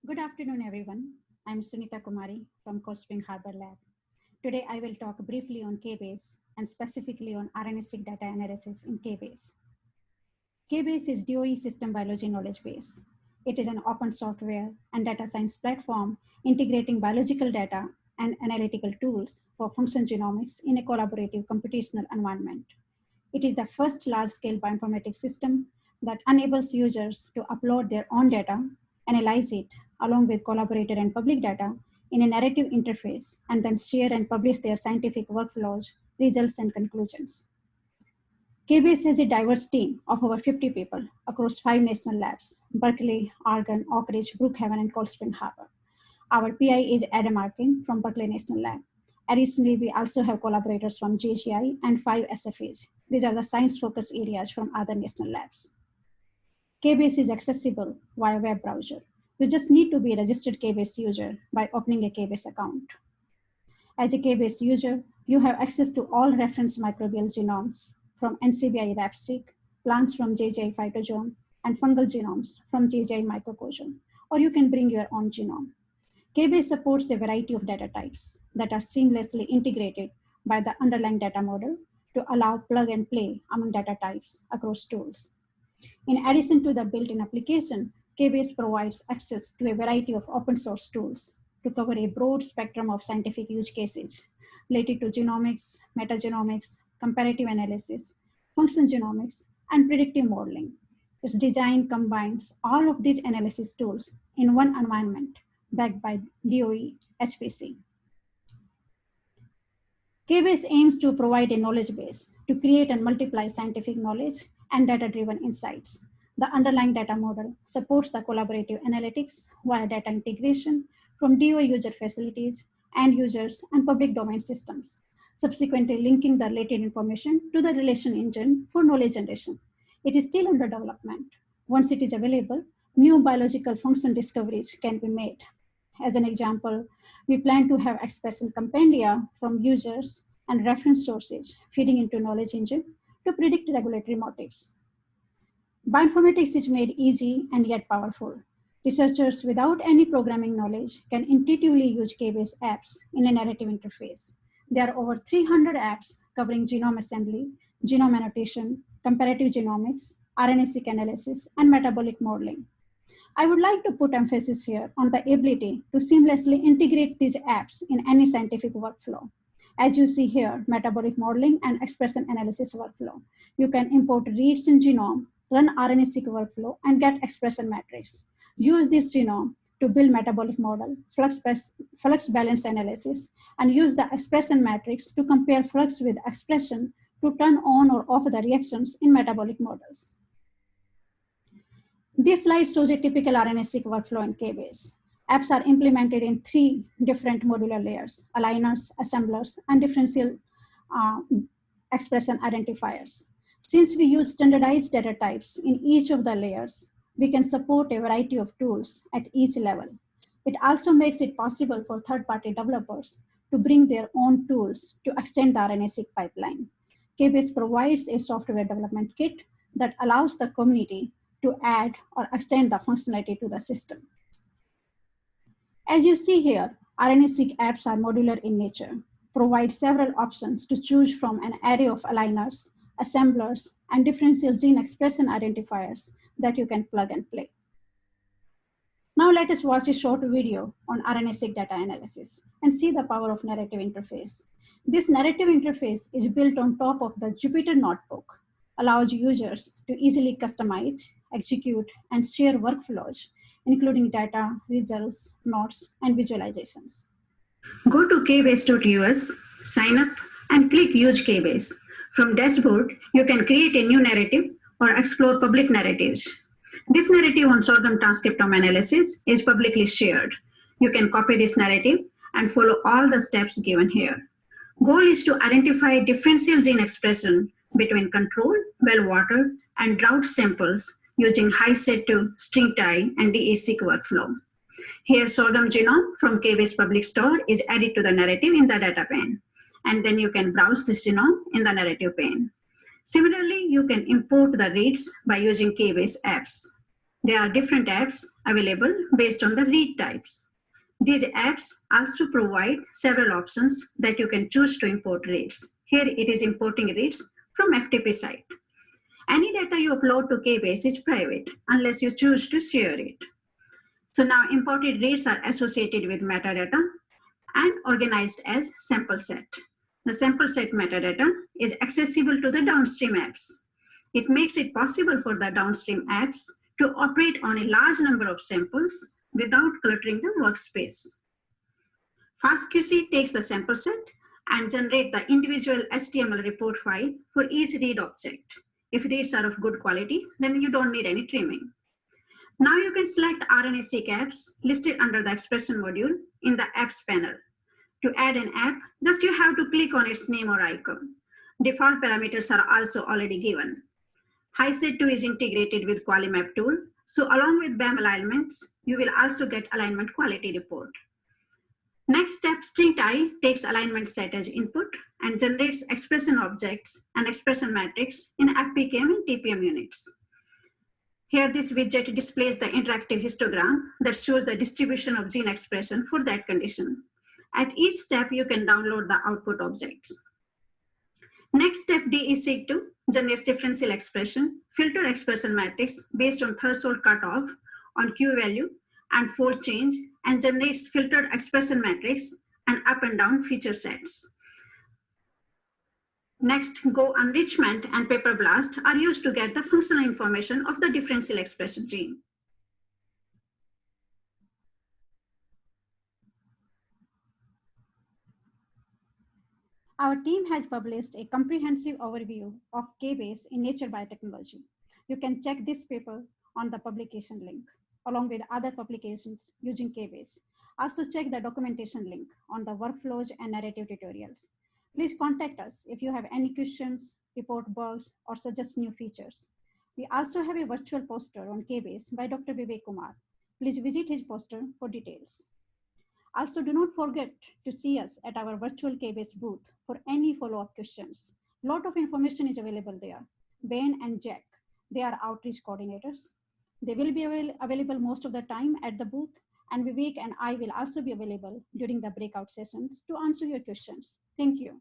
Good afternoon, everyone. I'm Sunita Kumari from Cold Spring Harbor Lab. Today, I will talk briefly on KBase and specifically on RNA-seq data analysis in KBase. KBase is DOE System Biology Knowledge Base. It is an open software and data science platform integrating biological data and analytical tools for function genomics in a collaborative computational environment. It is the first large-scale bioinformatics system that enables users to upload their own data, analyze it along with collaborator and public data in a narrative interface, and then share and publish their scientific workflows, results, and conclusions. KBase has a diverse team of over 50 people across 5 national labs: Berkeley, Oregon, Oak Ridge, Brookhaven, and Cold Spring Harbor. Our PI is Adam Arkin from Berkeley National Lab. Additionally, we also have collaborators from JGI and 5 SFAs. These are the science-focused areas from other national labs. KBase is accessible via web browser. You just need to be a registered KBase user by opening a KBase account. As a KBase user, you have access to all reference microbial genomes from NCBI RAPseq, plants from JGI Phytogene, and fungal genomes from JGI Mycocosm, or you can bring your own genome. KBase supports a variety of data types that are seamlessly integrated by the underlying data model to allow plug and play among data types across tools. In addition to the built-in application, KBase provides access to a variety of open source tools to cover a broad spectrum of scientific use cases related to genomics, metagenomics, comparative analysis, function genomics, and predictive modeling. Its design combines all of these analysis tools in one environment backed by DOE HPC. KBase aims to provide a knowledge base to create and multiply scientific knowledge and data-driven insights. The underlying data model supports the collaborative analytics via data integration from DOE user facilities, end users, and public domain systems, subsequently linking the related information to the relation engine for knowledge generation. It is still under development. Once it is available, new biological function discoveries can be made. As an example, we plan to have expression compendia from users and reference sources feeding into knowledge engine to predict regulatory motifs. Bioinformatics is made easy and yet powerful. Researchers without any programming knowledge can intuitively use KBase apps in a narrative interface. There are over 300 apps covering genome assembly, genome annotation, comparative genomics, RNA-seq analysis, and metabolic modeling. I would like to put emphasis here on the ability to seamlessly integrate these apps in any scientific workflow. As you see here, metabolic modeling and expression analysis workflow. You can import reads in genome, run RNA-seq workflow, and get expression matrix. Use this genome to build metabolic model, flux balance analysis, and use the expression matrix to compare flux with expression to turn on or off the reactions in metabolic models. This slide shows a typical RNA-seq workflow in KBase. Apps are implemented in 3 different modular layers: aligners, assemblers, and differential expression identifiers. Since we use standardized data types in each of the layers, we can support a variety of tools at each level. It also makes it possible for third-party developers to bring their own tools to extend the RNA-seq pipeline. KBase provides a software development kit that allows the community to add or extend the functionality to the system. As you see here, RNA-seq apps are modular in nature, provide several options to choose from an array of aligners, assemblers, and differential gene expression identifiers that you can plug and play. Now let us watch a short video on RNA-seq data analysis and see the power of narrative interface. This narrative interface is built on top of the Jupyter Notebook, allows users to easily customize, execute, and share workflows, including data, results, notes, and visualizations. Go to kbase.us, sign up, and click Use KBase. From dashboard, you can create a new narrative or explore public narratives. This narrative on sorghum transcriptome analysis is publicly shared. You can copy this narrative and follow all the steps given here. Goal is to identify differential gene expression between control, well water, and drought samples using HiSet to string-tie and DA-seq workflow. Here, sorghum genome from KBase public store is added to the narrative in the data pane, and then you can browse this genome in the narrative pane. Similarly, you can import the reads by using KBase apps. There are different apps available based on the read types. These apps also provide several options that you can choose to import reads. Here it is importing reads from FTP site. Any data you upload to Keybase is private unless you choose to share it. So now imported reads are associated with metadata and organized as sample set. The sample set metadata is accessible to the downstream apps. It makes it possible for the downstream apps to operate on a large number of samples without cluttering the workspace. FastQC takes the sample set and generates the individual HTML report file for each read object. If reads are of good quality, then you don't need any trimming. Now you can select RNA-seq apps listed under the expression module in the apps panel. To add an app, just you have to click on its name or icon. Default parameters are also already given. HiSet2 is integrated with QualiMap tool, so along with BAM alignments, you will also get alignment quality report. Next step, StringTie takes alignment set as input and generates expression objects and expression matrix in FPKM and TPM units. Here, this widget displays the interactive histogram that shows the distribution of gene expression for that condition. At each step, you can download the output objects. Next step, DESeq2 generates differential expression, filter expression matrix based on threshold cutoff on Q value and fold change, and generates filtered expression matrix and up and down feature sets. Next, Go enrichment and PaperBlast are used to get the functional information of the differential expression gene. Our team has published a comprehensive overview of Keybase in Nature Biotechnology. You can check this paper on the publication link, along with other publications using Keybase. Also check the documentation link on the workflows and narrative tutorials. Please contact us if you have any questions, report bugs, or suggest new features. We also have a virtual poster on Keybase by Dr. Vivek Kumar. Please visit his poster for details. Also, do not forget to see us at our virtual Keybase booth for any follow-up questions. A lot of information is available there. Ben and Jack, they are outreach coordinators. They will be available most of the time at the booth, and Vivek and I will also be available during the breakout sessions to answer your questions. Thank you.